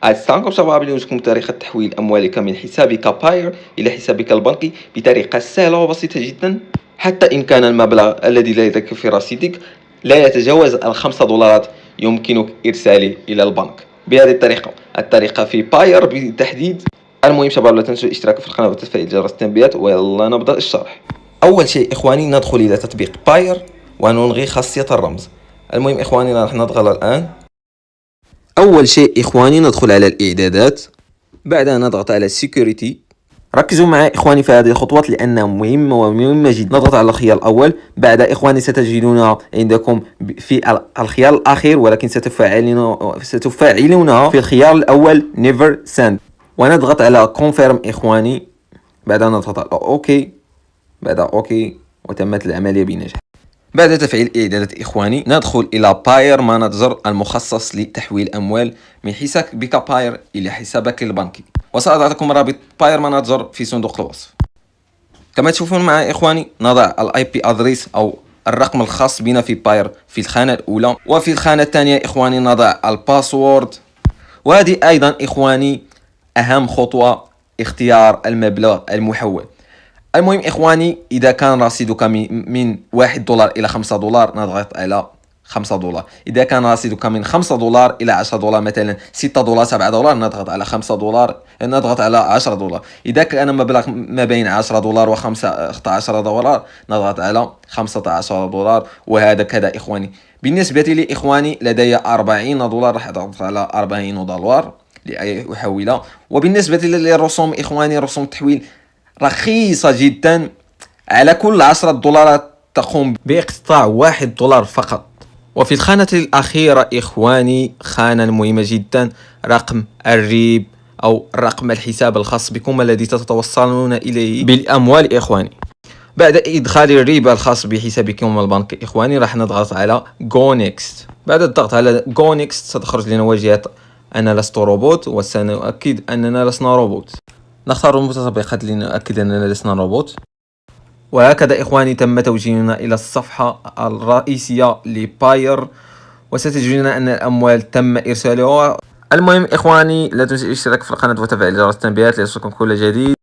السلام شباب، اليوم جبتكم طريقة تحويل أموالك من حسابك باير إلى حسابك البنكي بطريقة سهلة وبسيطة جدا. حتى إن كان المبلغ الذي لديك في رصيدك لا يتجاوز $5، يمكنك إرساله إلى البنك بهذه الطريقة في باير بالتحديد. المهم شباب، لا تنسوا الاشتراك في القناة وتفعيل جرس التنبيهات، ويلا نبدأ الشرح. أول شيء إخواني، ندخل إلى تطبيق باير ونلغي خاصية الرمز. المهم إخواني، راح نضغط الآن. أول شيء إخواني ندخل على الإعدادات، بعدها نضغط على Security. ركزوا معي إخواني في هذه الخطوات لأنها مهمة جدا. نضغط على الخيار الأول، بعد إخواني ستجدون عندكم في الخيار الأخير، ولكن ستفعلونها في الخيار الأول Never Send، ونضغط على Confirm إخواني. بعدها نضغط على OK، بعد OK وتمت العملية بنجاح. بعد تفعيل إعدادات إخواني ندخل إلى باير مانجر المخصص لتحويل أموال من حسابك باير إلى حسابك البنكي، وسأضع لكم رابط باير مانجر في صندوق الوصف. كما تشوفون معي إخواني، نضع الاي بي ادريس أو الرقم الخاص بنا في باير في الخانة الأولى، وفي الخانة الثانية إخواني نضع الباسورد. وهذه أيضا إخواني أهم خطوة، اختيار المبلغ المحول. المهم إخواني، إذا كان رصيدك من $1 إلى $5 نضغط على $5. إذا كان رصيدك من $5 إلى $10، مثلا $6 $7 نضغط على $5، نضغط على $10. إذا كان مبلغ ما بين $10 و $15 نضغط على $15. وهذا كذا إخواني. بالنسبة لي إخواني لدي $40، راح أضغط على $40 لأحولها. وبالنسبة للرسوم إخواني، رسوم التحويل رخيصة جدا، على كل $10 تقوم باقتطاع $1 فقط. وفي الخانة الأخيرة إخواني، خانة مهمة جدا، رقم الريب أو رقم الحساب الخاص بكم الذي تتوصلون إليه بالأموال إخواني. بعد إدخال الريب الخاص بحسابكم البنكي إخواني راح نضغط على Go Next. بعد الضغط على Go Next ستخرج لنا واجهة أنا لست روبوت، وسنؤكد أننا لسنا روبوت. نختار المتطبقات لنؤكد أننا لسنا روبوت. وهكذا إخواني تم توجيهنا إلى الصفحة الرئيسية لباير، وستجدون أن الأموال تم إرسالها. المهم إخواني، لا تنسوا الاشتراك في القناة وتفعيل جرس التنبيهات ليصلكم كل جديد.